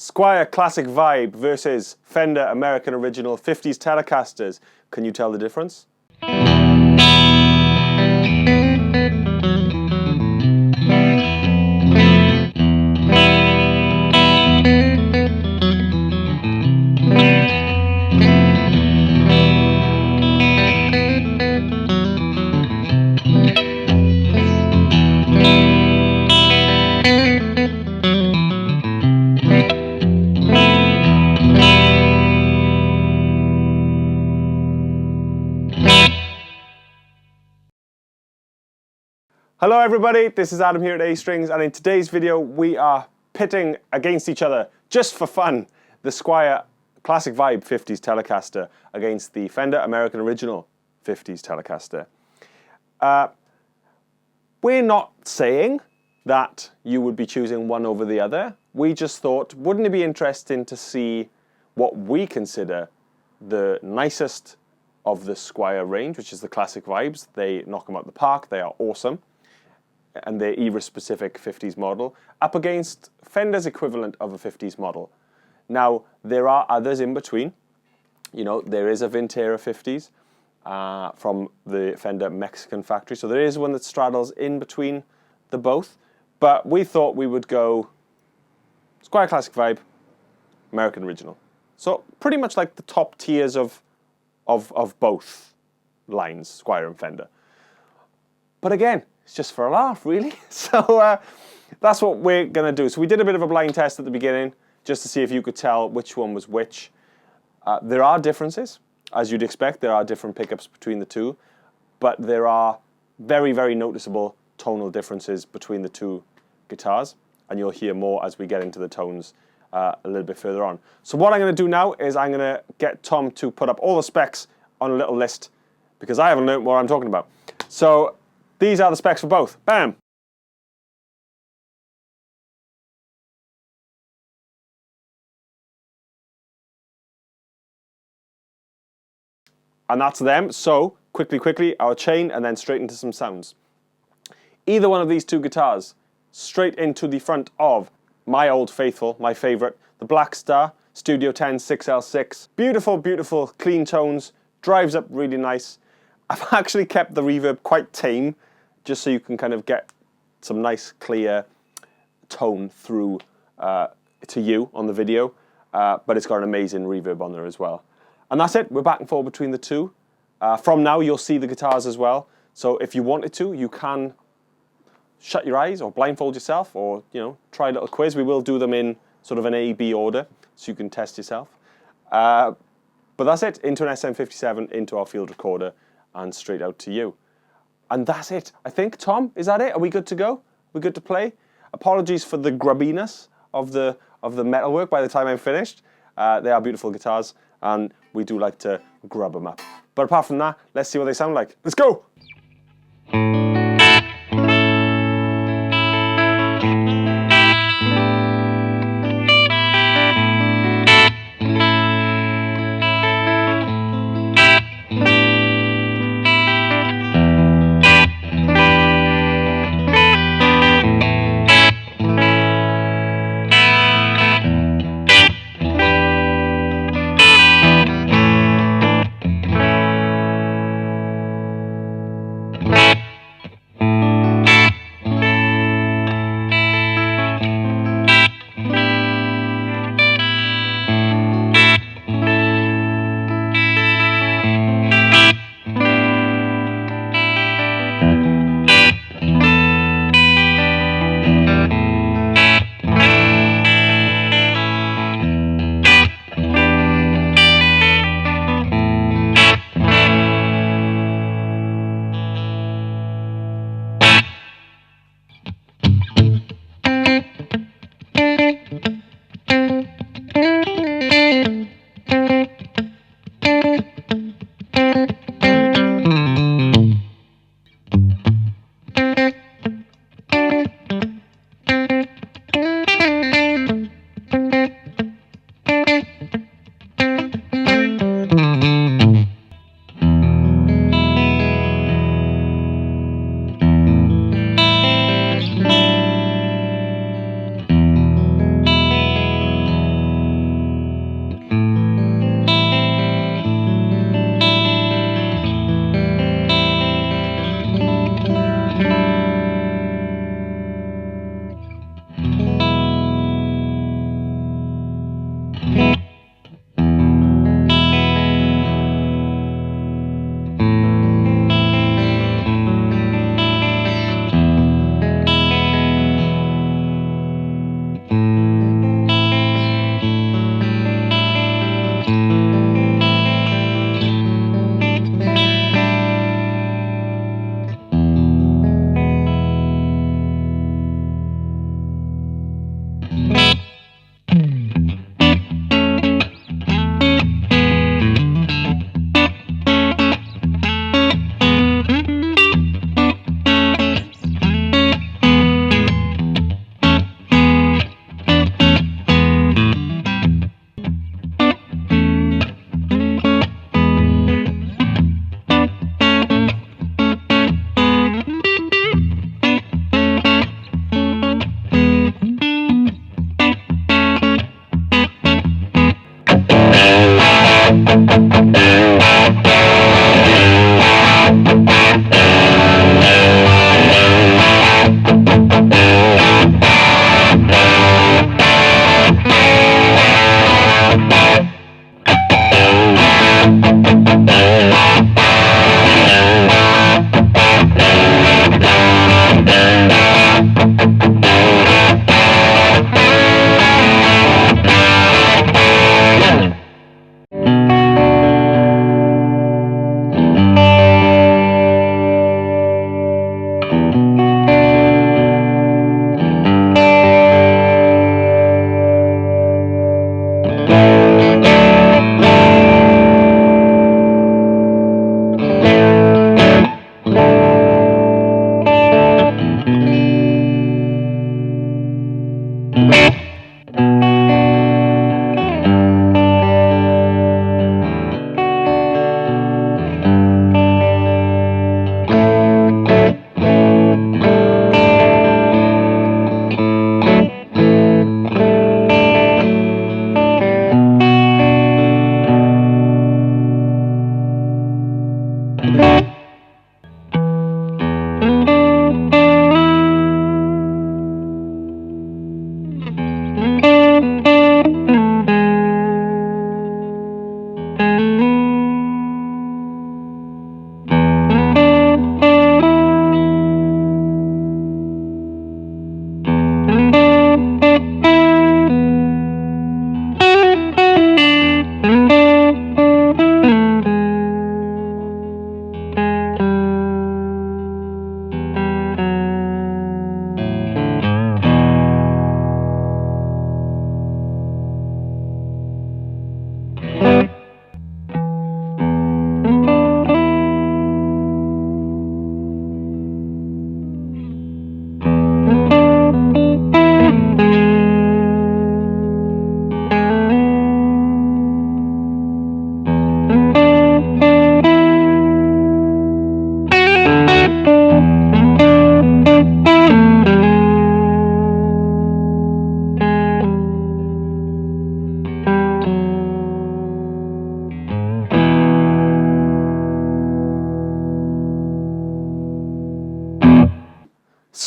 Squier Classic Vibe versus Fender American Original 50s Telecasters. Can you tell the difference? Hello everybody, this is Adam here at A Strings, and in today's video we are pitting against each other, just for fun, the Squier Classic Vibe 50s Telecaster against the Fender American Original 50s Telecaster. We're not saying that you would be choosing one over the other. We just thought, wouldn't it be interesting to see what we consider the nicest of the Squier range, which is the Classic Vibes. They knock them out the park, they are awesome. And their era-specific 50s model, up against Fender's equivalent of a 50s model. Now, there are others in between. You know, there is a Vintera 50s from the Fender Mexican factory, so there is one that straddles in between the both. But we thought we would go Squier Classic Vibe, American Original. So pretty much like the top tiers of both lines, Squier and Fender. But again, it's just for a laugh, really. So that's what we're going to do. So we did a bit of a blind test at the beginning, just to see if you could tell which one was which. There are differences, as you'd expect. There are different pickups between the two, but there are very, very noticeable tonal differences between the two guitars, and you'll hear more as we get into the tones a little bit further on. So what I'm going to do now is I'm going to get Tom to put up all the specs on a little list, because I haven't learned what I'm talking about. So these are the specs for both. Bam! And that's them. So, quickly, our chain, and then straight into some sounds. Either one of these two guitars, straight into the front of my old faithful, my favorite, the Black Star Studio 10 6L6. Beautiful, beautiful, clean tones, drives up really nice. I've actually kept the reverb quite tame, just so you can kind of get some nice, clear tone through to you on the video, but it's got an amazing reverb on there as well. And that's it, we're back and forth between the two. From now, you'll see the guitars as well, so if you wanted to, you can shut your eyes or blindfold yourself, or try a little quiz. We will do them in sort of an A-B order, so you can test yourself. But that's it, into an SM57, into our field recorder, and straight out to you. And that's it. I think, Tom, is that it? Are we good to go? We good to play? Apologies for the grubbiness of the metalwork by the time I'm finished. They are beautiful guitars, and we do like to grub them up. But apart from that, let's see what they sound like. Let's go!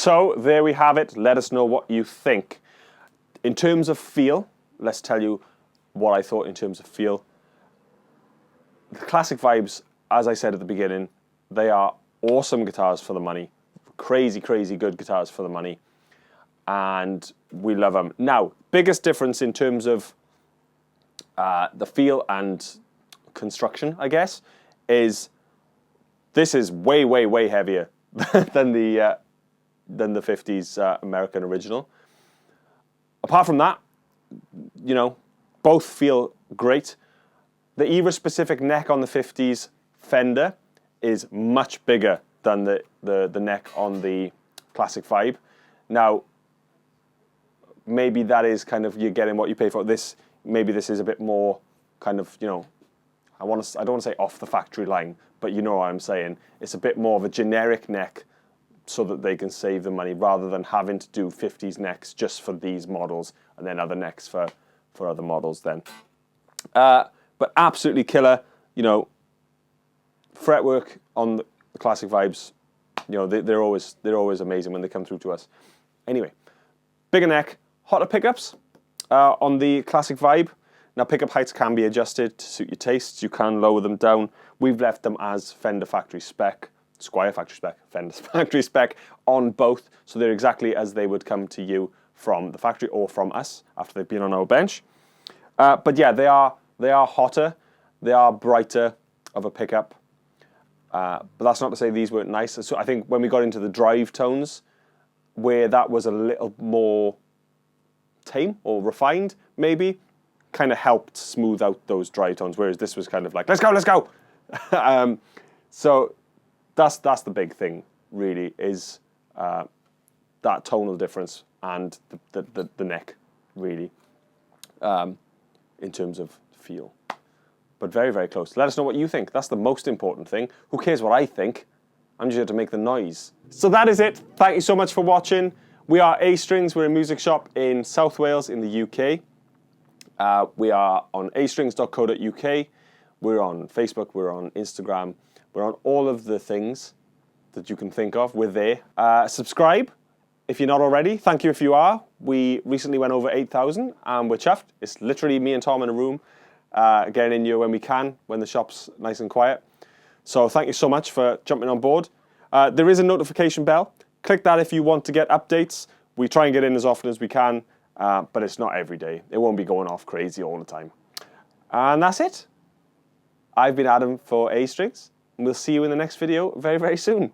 So there we have it. Let us know what you think. In terms of feel, let's tell you what I thought in terms of feel. The Classic Vibes, as I said at the beginning, they are awesome guitars for the money. Crazy, crazy good guitars for the money. And we love them. Now, biggest difference in terms of the feel and construction, I guess, is this is way, way, way heavier than the 50s American original. Apart from that, you know, both feel great. The era-specific neck on the 50s Fender is much bigger than the neck on the Classic Vibe. Now, maybe that is kind of, you're getting what you pay for. Maybe this is a bit more kind of, you know, I don't want to say off the factory line, but you know what I'm saying. It's a bit more of a generic neck so that they can save the money rather than having to do 50s necks just for these models and then other necks for other models then. But absolutely killer, you know, fretwork on the Classic Vibes, you know, they're always amazing when they come through to us. Anyway, bigger neck, hotter pickups on the Classic Vibe. Now, pickup heights can be adjusted to suit your tastes. You can lower them down. We've left them as Fender factory spec, Squier factory spec, Fender factory spec on both, so they're exactly as they would come to you from the factory or from us after they've been on our bench. But yeah, they are hotter, they are brighter of a pickup. But that's not to say these weren't nice. So I think when we got into the drive tones, where that was a little more tame or refined, maybe, kind of helped smooth out those drive tones, whereas this was kind of like, let's go, let's go. So that's the big thing, really, is that tonal difference and the neck, really, in terms of feel. But very, very close. Let us know what you think. That's the most important thing. Who cares what I think? I'm just here to make the noise. So that is it. Thank you so much for watching. We are A Strings. We're a music shop in South Wales in the UK. We are on astrings.co.uk. We're on Facebook. We're on Instagram. We're on all of the things that you can think of. We're there. Subscribe if you're not already. Thank you if you are. We recently went over 8,000 and we're chuffed. It's literally me and Tom in a room, getting in here when we can, when the shop's nice and quiet. So thank you so much for jumping on board. There is a notification bell. Click that if you want to get updates. We try and get in as often as we can, but it's not every day. It won't be going off crazy all the time. And that's it. I've been Adam for A Strings, and we'll see you in the next video very, very soon.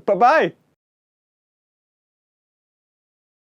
Bye-bye.